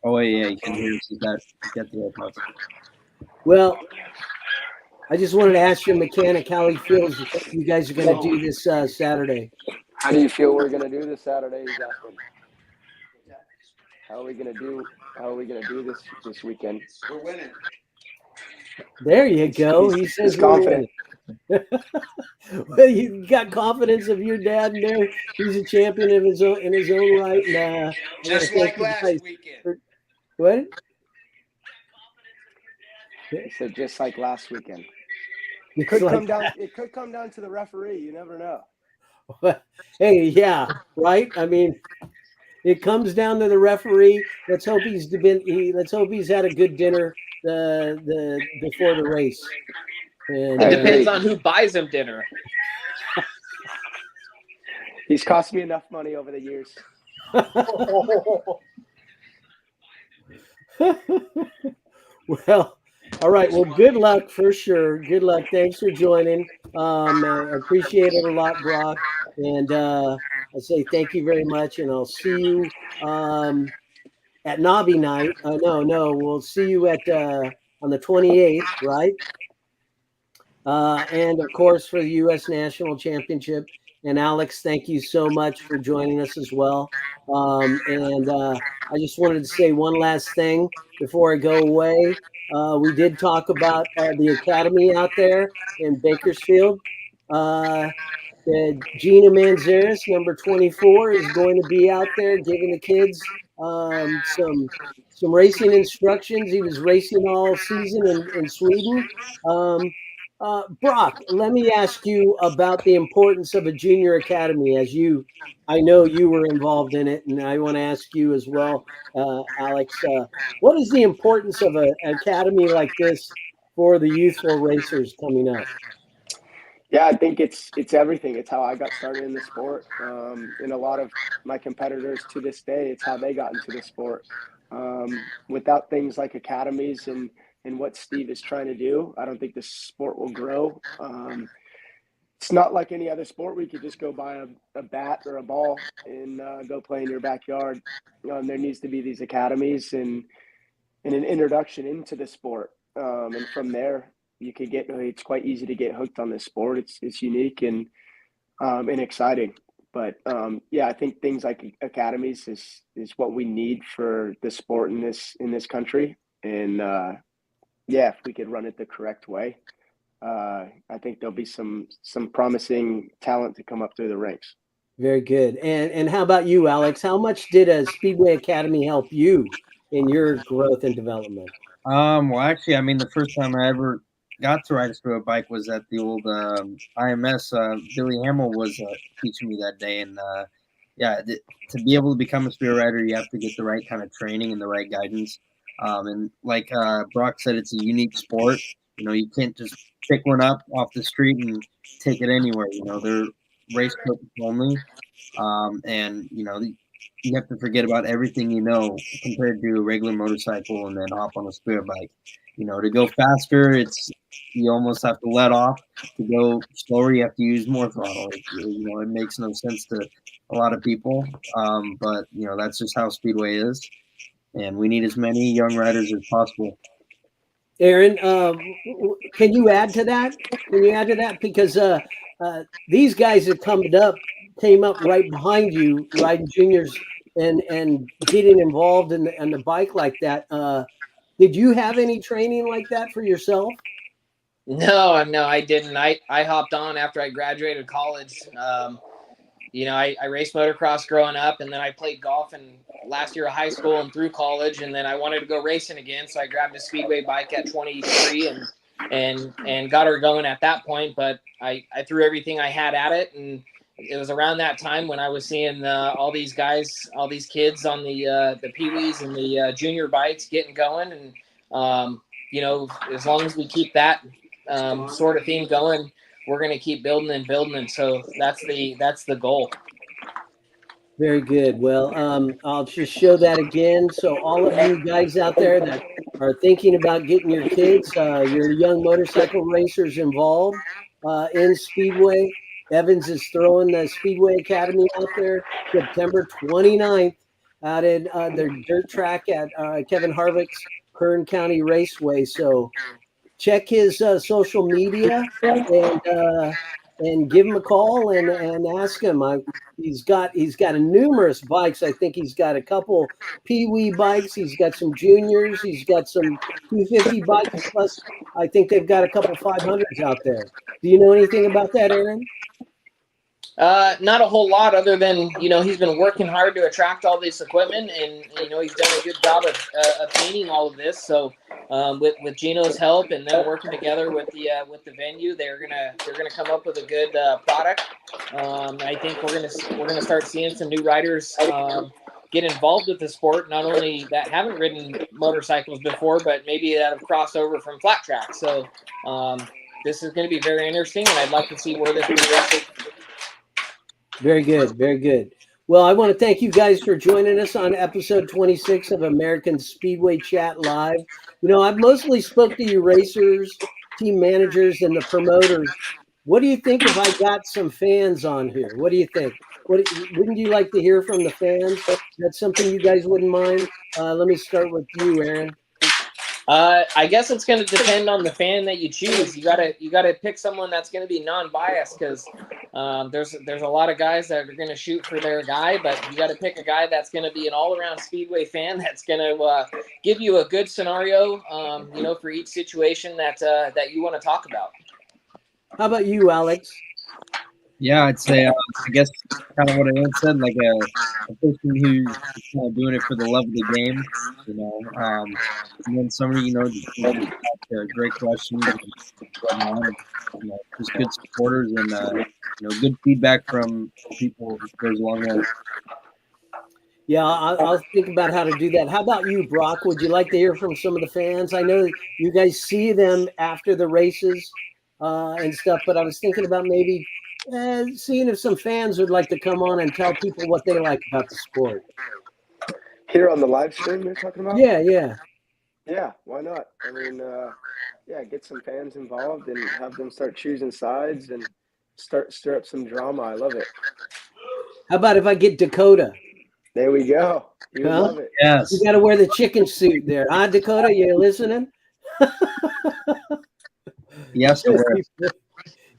Oh yeah, you can hear us. Get the AirPods. Well, I just wanted to ask your mechanic how he feels you guys are going to do this Saturday. How do you feel we're going to do this Saturday? He's asking. How are we going to do this weekend? We're winning. There you go. He says he's confident. Well, you got confidence of your dad in there. He's a champion in his own right. Just like last weekend. What? He said just like last weekend. It could come down to the referee. You never know. Hey, yeah, right. I mean, it comes down to the referee. Let's hope he's had a good dinner before the race. And, it depends on who buys him dinner. He's cost me enough money over the years. Well, all right. Well, good luck for sure. Good luck. Thanks for joining. I appreciate it a lot, Broc. And I say thank you very much. And I'll see you at Nobby night. No, we'll see you at on the 28th, right? And of course for the U.S. National Championship. And Alex, thank you so much for joining us as well. And I just wanted to say one last thing before I go away. We did talk about the academy out there in Bakersfield. Gina Manzares, number 24, is going to be out there giving the kids some racing instructions. He was racing all season in Sweden. Broc, let me ask you about the importance of a junior academy. I know you were involved in it, and I want to ask you as well, Alex. What is the importance of an academy like this for the youthful racers coming up? Yeah, I think it's everything. It's how I got started in the sport. And a lot of my competitors to this day, it's how they got into the sport. Without things like academies and what Steve is trying to do, I don't think the sport will grow. It's not like any other sport where you could just go buy a bat or a ball and go play in your backyard. There needs to be these academies and an introduction into the sport. And from there, you could it's quite easy to get hooked on this sport. It's unique and exciting. But yeah, I think things like academies is what we need for the sport in this country. And yeah, if we could run it the correct way, I think there'll be some promising talent to come up through the ranks. Very good. And how about you, Alex? How much did a Speedway Academy help you in your growth and development? Well, actually, I mean, the first time I ever got to ride a speedway bike was at the old IMS. Billy Hamill was teaching me that day, and yeah, to be able to become a speed rider, you have to get the right kind of training and the right guidance. And like Broc said, it's a unique sport. You can't just pick one up off the street and take it anywhere. They're race purpose only. And you have to forget about everything compared to a regular motorcycle and then hop on a speed bike. To go faster, you almost have to let off. To go slower, you have to use more throttle. It makes no sense to a lot of people, but that's just how Speedway is, and we need as many young riders as possible. Aaron, can you add to that? Because these guys that came up right behind you, riding juniors and getting involved in the bike like that. Did you have any training like that for yourself? No, I didn't. I hopped on after I graduated college. I raced motocross growing up, and then I played golf in last year of high school and through college, and then I wanted to go racing again, so I grabbed a speedway bike at 23 and got her going at that point. But I threw everything I had at it, and it was around that time when I was seeing all these guys, all these kids on the peewees and the junior bikes getting going, and as long as we keep that sort of theme going, we're going to keep building and building. And so that's the goal. Very good. Well, I'll just show that again. So all of you guys out there that are thinking about getting your kids, your young motorcycle racers involved in Speedway, Evans is throwing the Speedway Academy out there September 29th out in their dirt track at Kevin Harvick's Kern County Raceway. So check his social media and give him a call and ask him. He's got numerous bikes. I think he's got a couple Pee-wee bikes. He's got some juniors. He's got some 250 bikes. Plus, I think they've got a couple 500s out there. Do you know anything about that, Aaron? Not a whole lot, other than he's been working hard to attract all this equipment, and he's done a good job of painting all of this. So with Gino's help and them working together with the venue, they're gonna come up with a good product. I think we're gonna start seeing some new riders get involved with the sport, not only that haven't ridden motorcycles before, but maybe that have crossed over from flat track. So this is going to be very interesting, and I'd like to see where this progresses. Very good. Very good. Well, I want to thank you guys for joining us on episode 26 of American Speedway Chat Live. I've mostly spoke to you racers, team managers, and the promoters. What do you think if I got some fans on here? What do you think? Wouldn't you like to hear from the fans? That's something you guys wouldn't mind? Let me start with you, Aaron. I guess it's going to depend on the fan that you choose. You gotta pick someone that's going to be non-biased, because there's a lot of guys that are going to shoot for their guy, but you got to pick a guy that's going to be an all-around Speedway fan that's going to give you a good scenario, for each situation that you want to talk about. How about you, Alex? Yeah, I'd say, I guess, kind of what I said, like a person who's kind of doing it for the love of the game, and then somebody, great questions, just good supporters and, good feedback from people who goes along with it. Yeah, I'll think about how to do that. How about you, Broc? Would you like to hear from some of the fans? I know you guys see them after the races and stuff, but I was thinking about maybe seeing if some fans would like to come on and tell people what they like about the sport. Here on the live stream you're talking about? Yeah, why not? I mean, get some fans involved and have them start choosing sides and stir up some drama. I love it. How about if I get Dakota? There we go. You love it. Yes. You got to wear the chicken suit there. Huh, Dakota? You listening? Yes, to wear.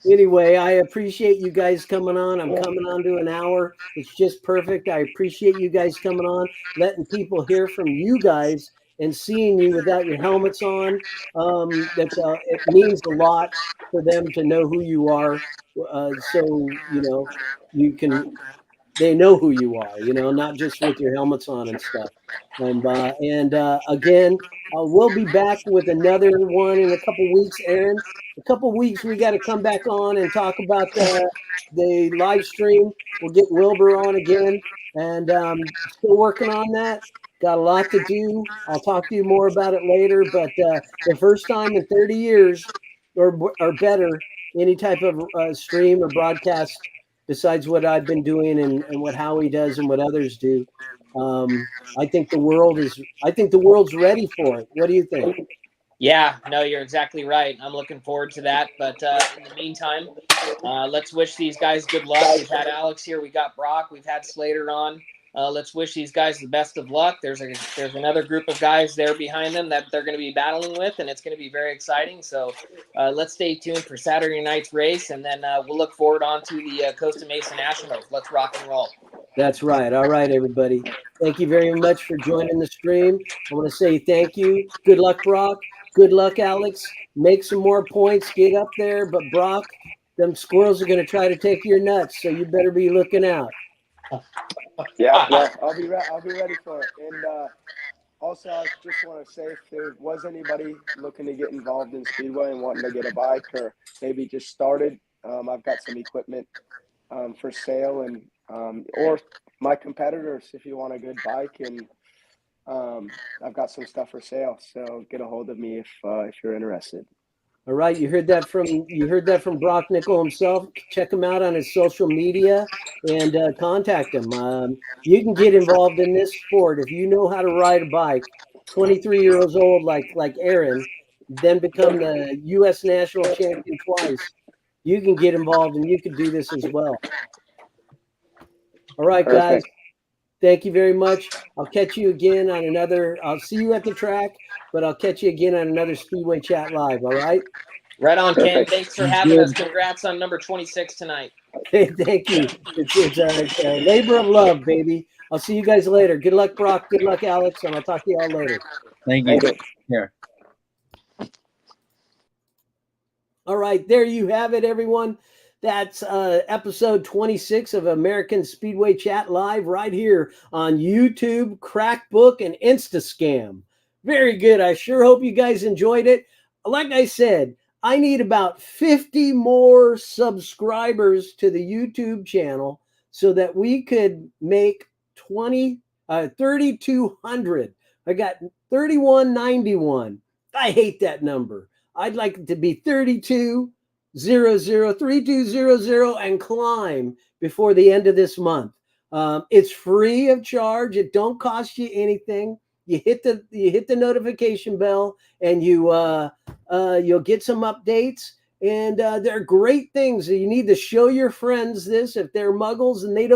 Anyway, I appreciate you guys coming on. I'm coming on to an hour. It's just perfect. I appreciate you guys coming on, letting people hear from you guys and seeing you without your helmets on. It means a lot for them to know who you are. So, you can they know who you are, not just with your helmets on and stuff. Again, we'll be back with another one in a couple weeks, Aaron. A couple weeks, we got to come back on and talk about the live stream. We'll get Wilbur on again, and still working on that. Got a lot to do. I'll talk to you more about it later, but the first time in 30 years or better, any type of stream or broadcast besides what I've been doing and what Howie does and what others do. I think the world's ready for it. What do you think? Yeah, no, you're exactly right. I'm looking forward to that. But in the meantime, let's wish these guys good luck. We've had Alex here. We got Broc. We've had Slater on. Let's wish these guys the best of luck. There's another group of guys there behind them that they're going to be battling with, and it's going to be very exciting. So let's stay tuned for Saturday night's race, and then we'll look forward on to the Costa Mesa Nationals. Let's rock and roll. That's right. All right, everybody. Thank you very much for joining the stream. I want to say thank you. Good luck, Broc. Good luck, Alex. Make some more points. Get up there. But Broc, them squirrels are going to try to take your nuts, so you better be looking out. Yeah, well, I'll be ready for it. And also, I just want to say, if there was anybody looking to get involved in Speedway and wanting to get a bike, or maybe just started, I've got some equipment for sale, and or my competitors, if you want a good bike, and I've got some stuff for sale. So get a hold of me if you're interested. All right, you heard that from Broc Nicol himself. Check him out on his social media and contact him. You can get involved in this sport if you know how to ride a bike. 23 years old, like Aaron, then become the U.S. national champion twice. You can get involved and you can do this as well. All right, guys. Thank you very much. I'll catch you again on another. I'll see you at the track, but I'll catch you again on another Speedway Chat Live. All right. Right on, Ken. Thanks for having us. Congrats on number 26 tonight. Hey, thank you. It's a labor of love, baby. I'll see you guys later. Good luck, Broc. Good luck, Alex, and I'll talk to you all later. Thank you. Here. All right, there you have it, everyone. That's episode 26 of American Speedway Chat Live right here on YouTube, Crackbook, and Instascam. Very good. I sure hope you guys enjoyed it. Like I said, I need about 50 more subscribers to the YouTube channel so that we could make 3,200. I got 3,191. I hate that number. I'd like it to be 3200, 3200, and climb before the end of this month. It's free of charge. It don't cost you anything. You hit the notification bell, and you'll get some updates. And they're great things. You need to show your friends this if they're muggles and they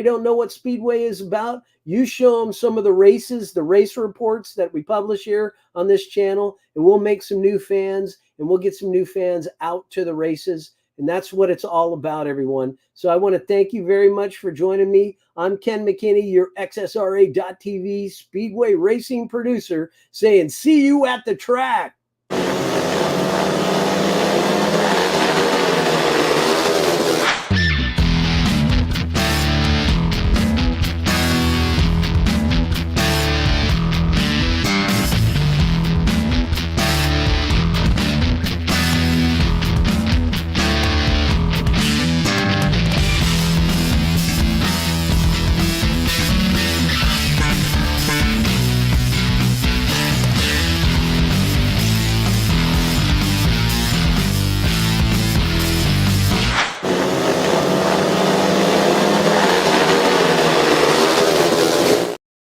don't know what Speedway is about. You show them some of the races, the race reports that we publish here on this channel, and we'll make some new fans, and we'll get some new fans out to the races. And that's what it's all about, everyone. So I want to thank you very much for joining me. I'm Ken McKinney, your XSRA.TV Speedway racing producer, saying see you at the track.